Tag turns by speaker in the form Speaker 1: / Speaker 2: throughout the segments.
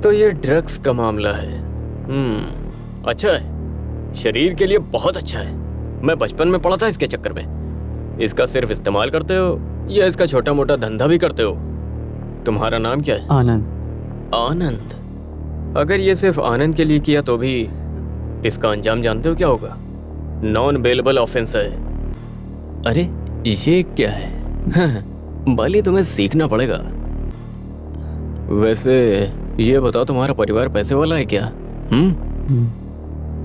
Speaker 1: तो ये ड्रग्स का मामला है। अच्छा है, शरीर के लिए बहुत अच्छा है। मैं बचपन में पढ़ा था इसके चक्कर में। इसका सिर्फ इस्तेमाल करते हो या इसका छोटा मोटा धंधा भी करते हो? तुम्हारा नाम क्या है?
Speaker 2: आनंद।
Speaker 1: आनंद। अगर ये सिर्फ आनंद के लिए किया तो भी इसका अंजाम जानते हो क्या होगा? नॉन बेलेबल ऑफेंस है। अरे ये क्या है? बाली तुम्हें सीखना पड़ेगा। वैसे ये बताओ, तुम्हारा परिवार पैसे वाला है क्या?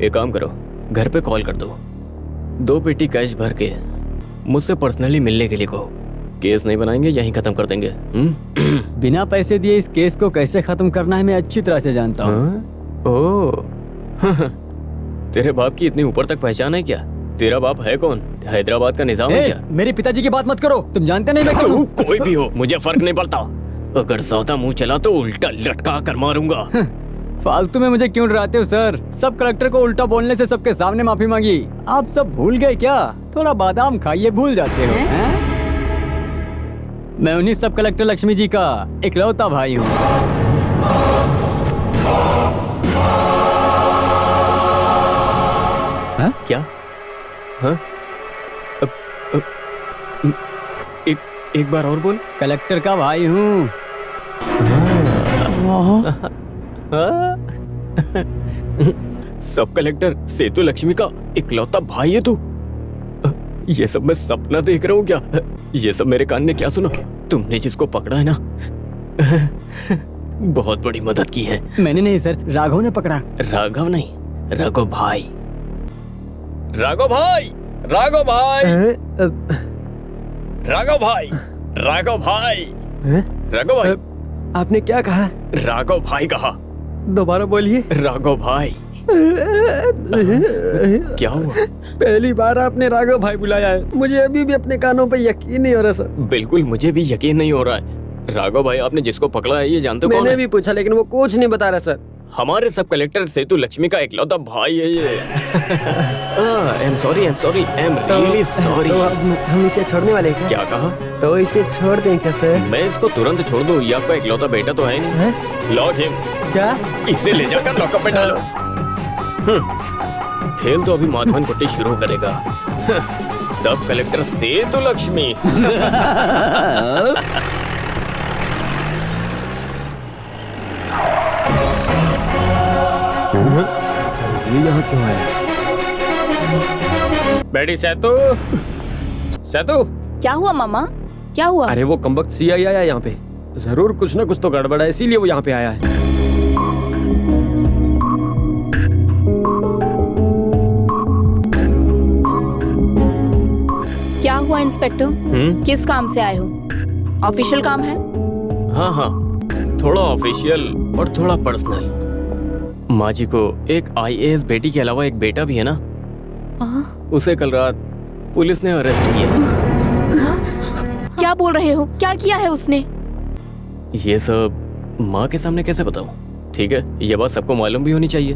Speaker 1: एक काम करो, घर पे कॉल कर दो, 2 पेटी कैश भर के मुझसे पर्सनली मिलने के लिए कहो। केस नहीं बनाएंगे, यहीं खत्म कर देंगे।
Speaker 2: बिना पैसे दिए इस केस को कैसे खत्म करना है मैं अच्छी तरह से जानता हूँ।
Speaker 1: ओह तेरे बाप की इतनी ऊपर तक पहचान है क्या? तेरा बाप है कौन? हैदराबाद का निजाम है क्या?
Speaker 2: मेरे पिताजी की बात मत करो, तुम जानते नहीं मैं कौन हूँ।
Speaker 1: कोई भी हो, मुझे फर्क नहीं पड़ता। अगर ज्यादा मुंह चला तो उल्टा लटका कर मारूंगा।
Speaker 2: फालतू में मुझे क्यों डराते हो सर? सब कलेक्टर को उल्टा बोलने से सबके सामने माफी मांगी। आप सब भूल गए क्या? थोड़ा बादाम खाइए, भूल जाते हो हैं? मैं उन्हीं सब कलेक्टर लक्ष्मी जी का इकलौता भाई हूँ।
Speaker 1: क्या? हाँ? एक बार और बोल।
Speaker 2: कलेक्टर का भाई हूँ।
Speaker 1: सब कलेक्टर सेतु लक्ष्मी का इकलौता भाई है तू? ये सब मैं सपना देख रहा हूँ क्या? ये सब मेरे कान ने क्या सुना? तुमने जिसको पकड़ा है ना, बहुत बड़ी मदद की है।
Speaker 2: मैंने नहीं सर, राघव ने पकड़ा।
Speaker 1: राघव नहीं, राघव भाई। राघव भाई, राघव भाई, राघव भाई, राघव भाई, राघव भाई।
Speaker 3: आपने क्या कहा?
Speaker 1: राघव भाई कहा।
Speaker 3: दोबारा बोलिए।
Speaker 1: राघव भाई। क्या हुआ?
Speaker 3: पहली बार आपने राघव भाई बुलाया है। मुझे अभी भी अपने कानों पे यकीन नहीं हो रहा सर।
Speaker 1: बिल्कुल मुझे भी यकीन नहीं हो रहा है। राघव भाई, आपने जिसको पकड़ा है ये जानते हो कौन है?
Speaker 3: मैंने भी पूछा लेकिन वो कुछ नहीं बता रहा सर।
Speaker 1: हमारे सब कलेक्टर सेतु लक्ष्मी का इकलौता भाई है ये। I am sorry, I am really sorry.
Speaker 3: तो हम इसे छोड़ने वाले हैं
Speaker 1: क्या कहा?
Speaker 3: तो इसे छोड़ दें क्या सर?
Speaker 1: मैं इसको तुरंत छोड़ दूं? ये आपका इकलौता बेटा तो है नहीं। Lock him.
Speaker 3: क्या?
Speaker 1: इसे ले जाकर लॉकअप में डालो। खेल तो अभी माधवन कुट्टी शुरू करेगा। सब कलेक्टर सेतु लक्ष्मी।
Speaker 3: ये यहाँ क्यों आया?
Speaker 4: बेटी सेतु, सेतु।
Speaker 5: क्या हुआ मामा? क्या हुआ?
Speaker 3: अरे वो कमबख्त सीआई आया यहाँ पे। जरूर कुछ ना कुछ तो गड़बड़ है, इसीलिए वो यहाँ पे आया है।
Speaker 5: क्या हुआ इंस्पेक्टर? किस काम से आए हो? ऑफिशियल काम है?
Speaker 1: हाँ हाँ, थोड़ा ऑफिशियल और थोड़ा पर्सनल। माँ जी को एक आईएएस बेटी के अलावा एक बेटा भी है ना, उसे कल रात पुलिस ने अरेस्ट किया है।
Speaker 5: क्या बोल रहे हो? क्या किया है उसने?
Speaker 1: ये सब माँ के सामने कैसे बताऊं? ठीक है, ये बात सबको मालूम भी होनी चाहिए।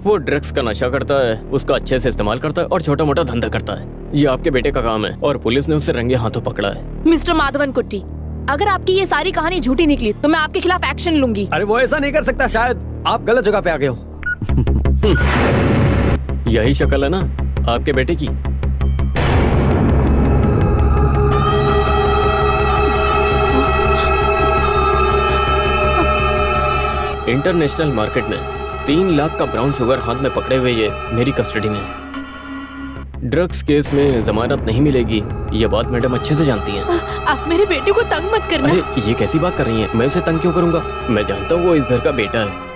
Speaker 1: वो ड्रग्स का नशा करता है, उसका अच्छे से इस्तेमाल करता है और छोटा मोटा धंधा करता है। ये आपके बेटे का काम है और पुलिस ने उसे रंगे हाथों पकड़ा है।
Speaker 5: मिस्टर माधवन कुट्टी, अगर आपकी ये सारी कहानी झूठी निकली तो मैं आपके खिलाफ एक्शन लूंगी।
Speaker 3: अरे वो ऐसा नहीं कर सकता, शायद आप गलत जगह पे आ गए हो।
Speaker 1: यही शक्ल है ना आपके बेटे की। इंटरनेशनल मार्केट में 3 लाख का ब्राउन शुगर हाथ में पकड़े हुए ये मेरी कस्टडी में है। ड्रग्स केस में जमानत नहीं मिलेगी, ये बात मैडम अच्छे से जानती हैं।
Speaker 5: आप मेरे बेटे को तंग मत करना।
Speaker 1: अरे ये कैसी बात कर रही हैं? मैं उसे तंग क्यों करूंगा? मैं जानता हूँ वो इस घर का बेटा है।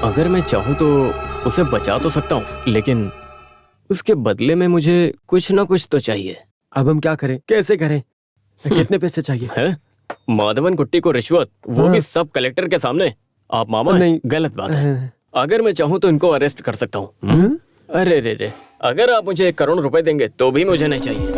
Speaker 1: अगर मैं चाहूँ तो उसे बचा तो सकता हूँ, लेकिन उसके बदले में मुझे कुछ ना कुछ तो चाहिए।
Speaker 3: अब हम क्या करें, कैसे करें? कितने पैसे चाहिए?
Speaker 1: है? माधवन कुट्टी को रिश्वत, वो भी सब कलेक्टर के सामने? आप मामा
Speaker 3: नहीं,
Speaker 1: गलत बात है। अगर मैं चाहूँ तो इनको अरेस्ट कर सकता हूँ। अरे रे रे, अगर आप मुझे 1 करोड़ रुपए देंगे तो भी मुझे नहीं चाहिए।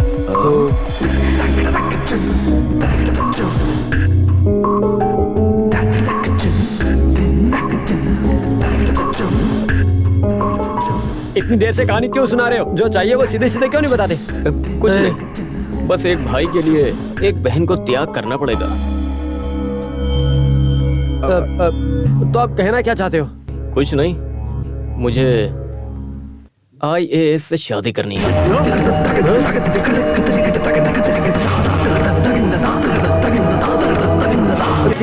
Speaker 3: इतनी देर से कहानी क्यों सुना रहे हो? जो चाहिए वो सीधे सीधे क्यों नहीं बताते?
Speaker 1: कुछ नहीं, बस एक भाई के लिए एक बहन को त्याग करना पड़ेगा।
Speaker 3: तो आप कहना क्या चाहते हो?
Speaker 1: कुछ नहीं, मुझे IAS से शादी करनी है।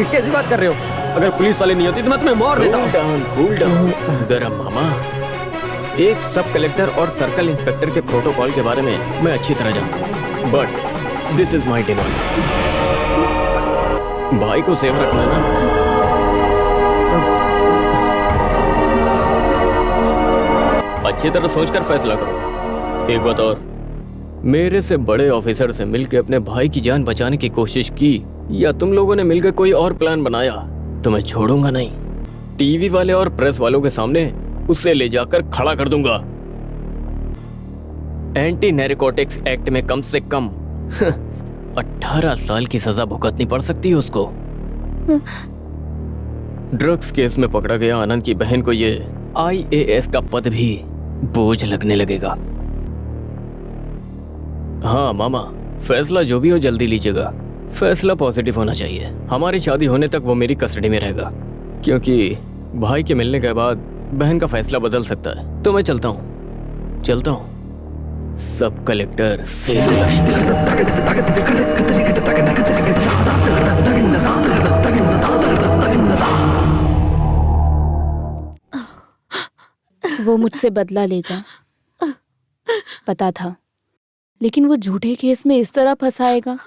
Speaker 3: कैसी बात कर रहे हो? अगर पुलिस वाले नहीं होती तो मैं तुम्हें मार देता हूँ।
Speaker 1: कूल डाउन गरम मामा। एक सब कलेक्टर और सर्कल इंस्पेक्टर के प्रोटोकॉल के बारे में मैं अच्छी तरह जानता हूँ, but this is my demand. भाई को सेव रखना ना। अच्छी तरह सोचकर फैसला करो। एक बात और, मेरे से बड़े ऑफिसर से मिलकर अपने भाई की जान बचाने की कोशिश की या तुम लोगों ने मिलकर कोई और प्लान बनाया तो मैं छोड़ूंगा नहीं। टीवी वाले और प्रेस वालों के सामने उसे ले जाकर खड़ा कर दूंगा। एंटी नैरकोटिक्स एक्ट में कम से कम 18 साल की सजा भुगतनी पड़ सकती है उसको। ड्रग्स केस में पकड़ा गया आनंद की बहन को ये IAS का पद भी बोझ लगने लगेगा। हाँ मामा, फैसला जो भी हो जल्दी लीजिएगा। फैसला पॉजिटिव होना चाहिए। हमारी शादी होने तक वो मेरी कस्टडी में रहेगा, क्योंकि भाई के मिलने के बाद बहन का फैसला बदल सकता है। तो मैं चलता हूँ। सब कलेक्टर सेतु लक्ष्मी।
Speaker 5: वो मुझसे बदला लेगा, पता था, लेकिन वो झूठे केस में इस तरह फंसाएगा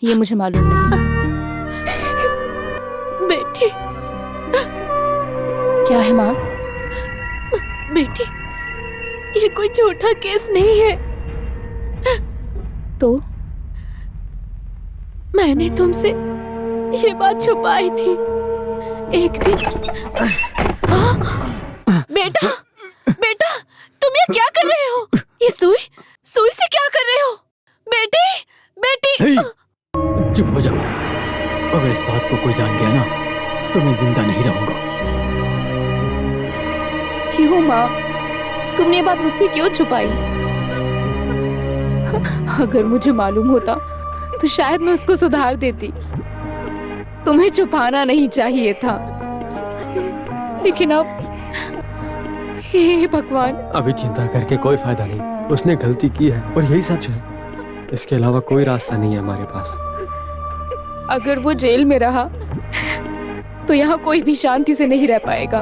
Speaker 5: ये मुझे मालूम नहीं। बेटी, क्या है माँ? बेटी, ये कोई झूठा केस नहीं है। तो मैंने तुमसे ये बात छुपाई थी एक दिन। बेटा, बेटा, तुम ये क्या कर रहे हो? ये सुई से क्या कर रहे हो? बेटी, बेटी।
Speaker 2: चुप हो जाओ। अगर इस बात को कोई जान गया ना तो मैं जिंदा नहीं रहूंगा।
Speaker 5: क्यों माँ? तुमने ये बात मुझसे क्यों छुपाई? अगर मुझे मालूम होता तो शायद मैं उसको सुधार देती। तुम्हें छुपाना नहीं चाहिए था, लेकिन अब हे भगवान।
Speaker 3: अभी चिंता करके कोई फायदा नहीं। उसने गलती की है और यही सच है। इसके अलावा कोई रास्ता नहीं है हमारे पास।
Speaker 5: अगर वो जेल में रहा तो यहाँ कोई भी शांति से नहीं रह पाएगा।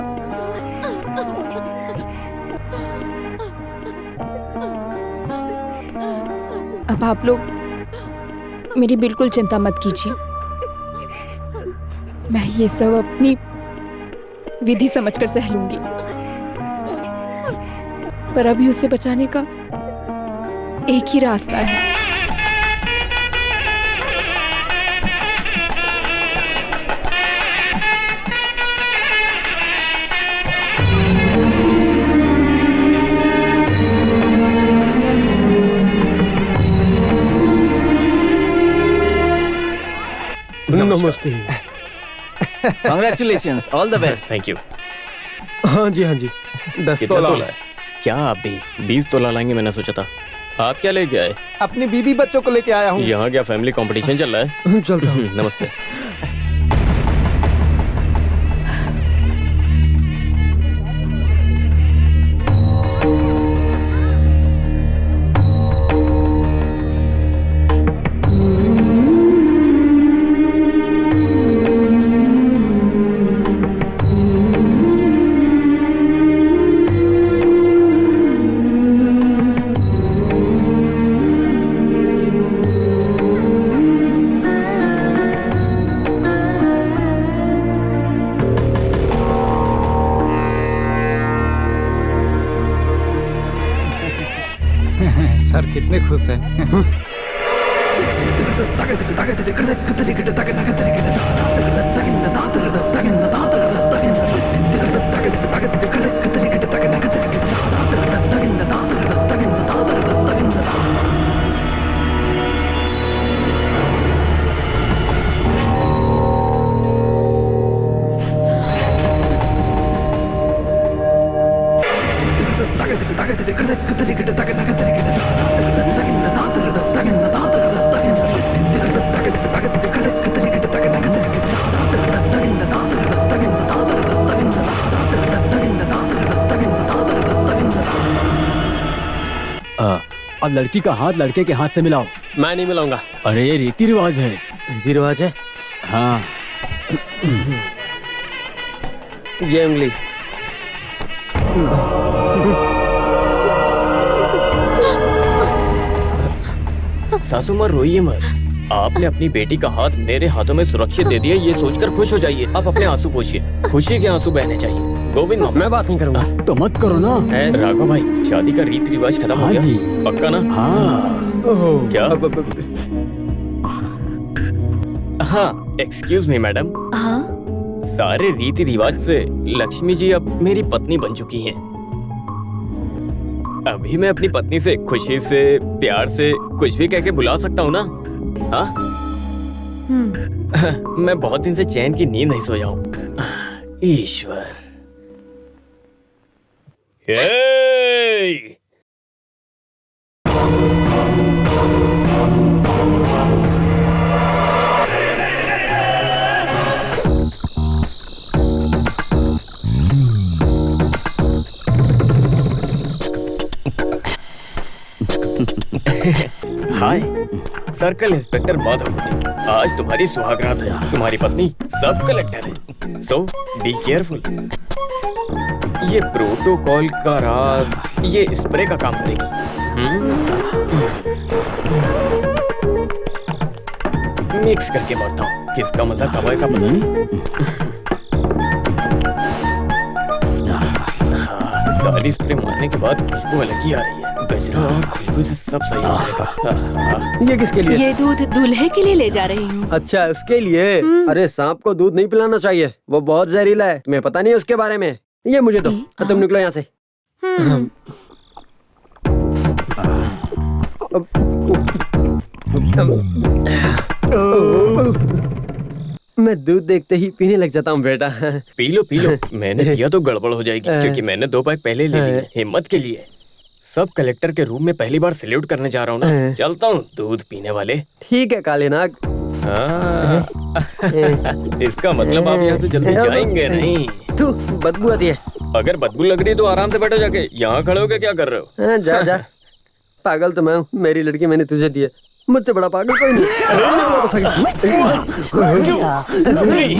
Speaker 5: अब आप लोग मेरी बिल्कुल चिंता मत कीजिए। मैं ये सब अपनी विधि समझकर सह लूंगी, पर अभी उसे बचाने का एक ही रास्ता है।
Speaker 3: नमस्ते।
Speaker 2: Congratulations, all the best.
Speaker 1: Thank you.
Speaker 3: हाँ जी 10
Speaker 1: कितना
Speaker 3: तोला।
Speaker 1: तोला है? क्या आप भी 20 तोला लाएंगे? मैंने सोचा था। आप क्या लेके आए?
Speaker 6: अपनी बीबी बच्चों को लेके आया हूँ।
Speaker 1: यहाँ क्या फैमिली कंपटीशन चल रहा है?
Speaker 3: चलता हूँ।
Speaker 1: नमस्ते।
Speaker 2: सर कितने खुश हैं। अब लड़की का हाथ लड़के के हाथ से मिलाओ।
Speaker 3: मैं नहीं मिलाऊंगा।
Speaker 2: अरे ये रीति रिवाज है।
Speaker 3: रीति रिवाज है।
Speaker 2: हाँ।
Speaker 3: ये उंगली।
Speaker 1: सासू माँ रोइए मत। आपने अपनी बेटी का हाथ मेरे हाथों में सुरक्षित दे दिया, ये सोचकर खुश हो जाइए। आप अपने आंसू पोंछिए, खुशी के आंसू बहने चाहिए। गोविंद मामा।
Speaker 3: मैं बात नहीं करूंगा।
Speaker 2: तो मत करो ना।
Speaker 1: राघव भाई, शादी का रीति रिवाज खत्म हो
Speaker 2: हाँ
Speaker 1: गया?
Speaker 2: जी।
Speaker 1: पक्का ना?
Speaker 2: हाँ।
Speaker 1: क्या? हाँ, एक्सक्यूज मी मैडम।
Speaker 5: हाँ,
Speaker 1: सारे रीति रिवाज से लक्ष्मी जी अब मेरी पत्नी बन चुकी हैं। अभी मैं अपनी पत्नी से खुशी से, प्यार से कुछ भी कह के बुला सकता हूँ ना? हाँ? मैं बहुत दिन से चैन की नींद नहीं सोया हूँ। ईश्वर। हे! हाय, सर्कल इंस्पेक्टर माधवकुटी। आज तुम्हारी सुहागरात है। तुम्हारी पत्नी सब कलेक्टर है, सो बी केयरफुल। ये प्रोटोकॉल का राज ये स्प्रे का काम करेगी। मिक्स करके मारता हूँ, किसका मजा कब आएगा पता नहीं। हाँ, सारी स्प्रे मारने के बाद खुशबू अलग ही आ रही है। गजरा और खुशबू से सब सही हो जाएगा।
Speaker 3: ये किसके लिए?
Speaker 5: ये दूध दूल्हे के लिए ले जा रही हूँ।
Speaker 3: अच्छा, उसके लिए। अरे सांप को दूध नहीं पिलाना चाहिए, वो बहुत जहरीला है। तुम्हें पता नहीं है उसके बारे में? ये मुझे दो। तुम निकलो यहाँ से। मैं दूध देखते ही पीने लग जाता हूँ बेटा।
Speaker 1: P low P low. मैंने पिया तो गड़बड़ हो जाएगी, क्योंकि मैंने 2 पैक पहले ले लिए। हिम्मत के लिए। सब कलेक्टर के रूम में पहली बार सैल्यूट करने जा रहा हूँ ना। चलता हूँ दूध पीने वाले।
Speaker 3: ठीक है काले नाग।
Speaker 1: हाँ। इसका मतलब आप यहाँ से जल्दी जाएंगे नहीं।
Speaker 3: तू बदबू आती है।
Speaker 1: अगर बदबू लग रही है तो आराम से बैठो जाके। यहाँ खड़े होके क्या कर रहे हो?
Speaker 3: हाँ, जा जा। पागल तो मैं हूँ, मेरी लड़की मैंने तुझे दी है। मुझसे बड़ा पागल कोई नहीं। ये तो वापस आ
Speaker 1: गई।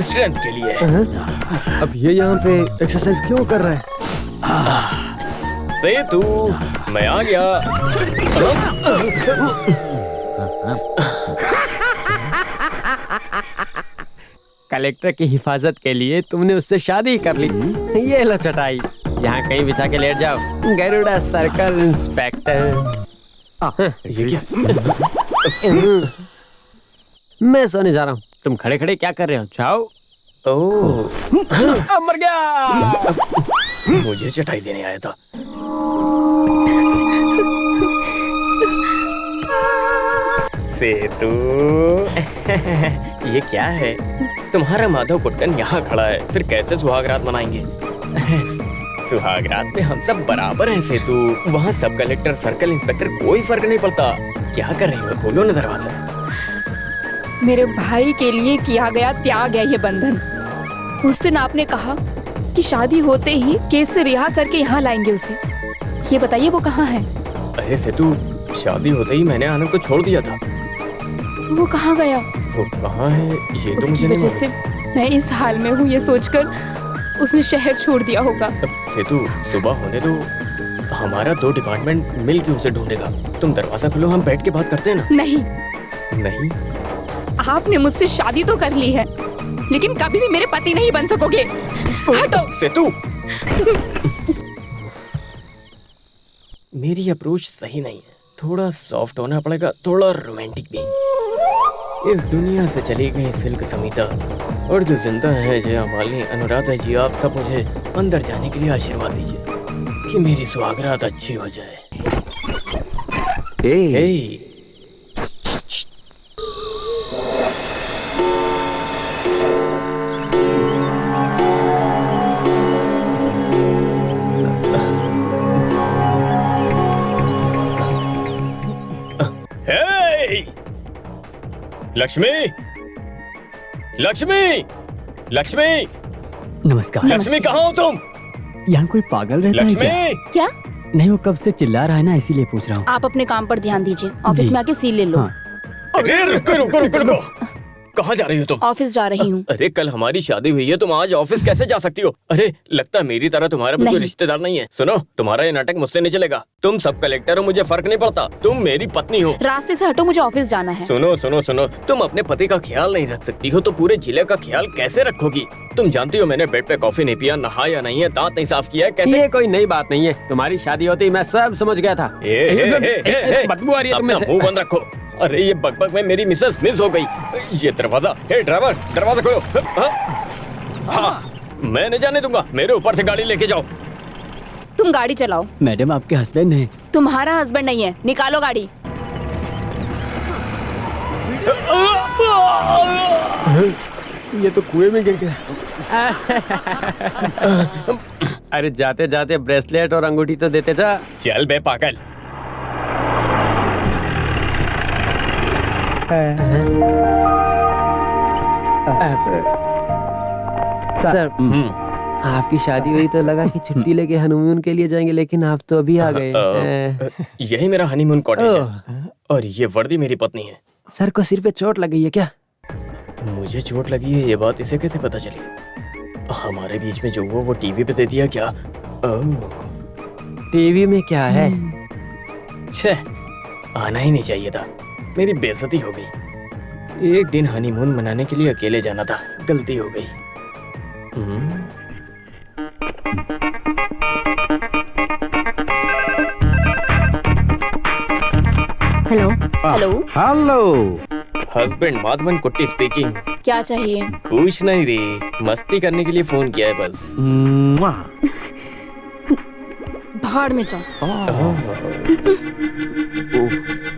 Speaker 1: स्ट्रेंथ के लिए।
Speaker 3: अब ये यहाँ पे एक्सरसाइज क्यों कर रहा है?
Speaker 1: सेतु, मैं आ गया।
Speaker 3: कलेक्टर की हिफाजत के लिए तुमने उससे शादी कर ली। ये लो चटाई, यहाँ कहीं बिछा के लेट जाओ। Garuda circle inspector.
Speaker 1: ये क्या?
Speaker 3: मैं सोने जा रहा हूँ। तुम खड़े खड़े क्या कर रहे हो? जाओ।
Speaker 1: ओह,
Speaker 3: मर गया।
Speaker 1: मुझे चटाई देने आया था। सेतु। ये क्या है? तुम्हारा माधव कुट्टन यहाँ खड़ा है, फिर कैसे सुहागरात मनाएंगे? सुहागरात में हम सब बराबर हैं सेतु। वहाँ सब कलेक्टर, सर्कल इंस्पेक्टर कोई फर्क नहीं पड़ता। क्या कर रही हो? खोलो ना दरवाजा।
Speaker 5: मेरे भाई के लिए किया गया त्याग है ये बंधन। उस दिन आपने कहा कि शादी होते ही केस से रिहा करके यहाँ लाएंगे उसे। ये बताइए वो कहाँ है?
Speaker 1: अरे सेतु, शादी होते ही मैंने आनंद को छोड़ दिया था।
Speaker 5: तो वो कहाँ गया?
Speaker 1: वो कहाँ है ये तो
Speaker 5: उसकी
Speaker 1: मुझे नहीं
Speaker 5: वजह से मैं इस हाल में हूँ ये सोचकर उसने शहर छोड़ दिया होगा।
Speaker 1: सेतु, सुबह होने दो। हमारा 2 डिपार्टमेंट मिलके उसे ढूंढेगा। तुम दरवाजा खोलो, हम बैठ के बात करते हैं ना।
Speaker 5: नहीं,
Speaker 1: नहीं?
Speaker 5: आपने मुझसे शादी तो कर ली है, लेकिन कभी भी मेरे पति नहीं बन सकोगे। हटो।
Speaker 1: सेतु। मेरी अप्रोच सही नहीं है। थोड़ा सॉफ्ट होना पड़ेगा, थोड़ा रोमांटिक भी। इस दुनिया से चली गई सिल्क समीता और जो जिंदा है जया मालिनी, अनुराधा जी, आप सब मुझे अंदर जाने के लिए आशीर्वाद दीजिए कि मेरी सुहागरात अच्छी हो जाए। हे। लक्ष्मी, लक्ष्मी, लक्ष्मी,
Speaker 2: नमस्कार।
Speaker 1: लक्ष्मी कहाँ हो तुम?
Speaker 2: यहाँ कोई पागल रहता है क्या?
Speaker 1: लक्ष्मी,
Speaker 5: क्या?
Speaker 2: नहीं, वो कब से चिल्ला रहा है ना, इसीलिए पूछ रहा हूँ।
Speaker 5: आप अपने काम पर ध्यान दीजिए, ऑफिस
Speaker 2: जी।
Speaker 5: में आके सील ले लो।
Speaker 2: हाँ।
Speaker 1: अरे रुको रुको रुको रुको, कहाँ जा रही हो तुम?
Speaker 5: ऑफिस जा रही हूँ।
Speaker 1: अरे कल हमारी शादी हुई है, तुम आज ऑफिस कैसे जा सकती हो? अरे लगता है मेरी तरह तुम्हारा भी कोई
Speaker 5: नहीं।
Speaker 1: रिश्तेदार नहीं है। सुनो, तुम्हारा ये नाटक मुझसे नहीं चलेगा। तुम सब कलेक्टर हो, मुझे फर्क नहीं पड़ता। तुम मेरी पत्नी हो।
Speaker 5: रास्ते से हटो, मुझे ऑफिस जाना है।
Speaker 1: सुनो सुनो सुनो, तुम अपने पति का ख्याल नहीं रख सकती हो तो पूरे जिले का ख्याल कैसे रखोगी? तुम जानती हो मैंने बेड पे कॉफी नहीं पिया, नहाया नहीं है, दांत नहीं साफ किया है, कैसे?
Speaker 3: ये कोई नई बात नहीं है, तुम्हारी शादी होती मैं सब समझ गया था। बदबू आ रही है तुम में
Speaker 1: अपना
Speaker 3: से।
Speaker 1: मुंह बंद रखो। अरे ये बकबक में मेरी मिसेस मिस हो गई। ये दरवाजा, हे ड्राइवर, दरवाजा खोलो। हाँ, मैं नहीं जाने दूंगा, मेरे ऊपर से गाड़ी लेके जाओ।
Speaker 5: तुम गाड़ी चलाओ।
Speaker 2: मैडम आपके हस्बैंड हैं।
Speaker 5: तुम्हारा हस्बैंड नहीं है, निकालो गाड़ी।
Speaker 3: ये तो कुएं में गिर गया। अरे जाते जाते ब्रेसलेट और अंगूठी तो देते जा।
Speaker 1: चल बे पागल।
Speaker 3: सर, आपकी शादी हुई तो लगा कि छुट्टी लेके हनीमून के लिए जाएंगे, लेकिन आप तो अभी आ गए।
Speaker 1: यही मेरा हनीमून कॉटेज है और ये वर्दी मेरी पत्नी है।
Speaker 3: सर को सिर पे चोट लग गई है क्या?
Speaker 1: मुझे चोट लगी है, ये बात इसे कैसे पता चली? हमारे बीच में जो हुआ वो टीवी पे दे दिया क्या? ओह,
Speaker 3: टीवी में क्या है?
Speaker 1: छे, आना ही नहीं चाहिए था। मेरी बेइज्जती हो गई। एक दिन हनीमून मनाने के लिए अकेले जाना था, गलती हो गई।
Speaker 5: हेलो।
Speaker 3: हेलो।
Speaker 1: हस्बैंड माधवन कुट्टी स्पीकिंग।
Speaker 5: क्या चाहिए?
Speaker 1: कुछ नहीं रे, मस्ती करने के लिए फोन किया है बस।
Speaker 5: भाड़ में जाओ।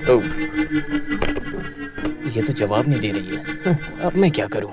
Speaker 1: ओह, ये तो जवाब नहीं दे रही है। अब मैं क्या करूं?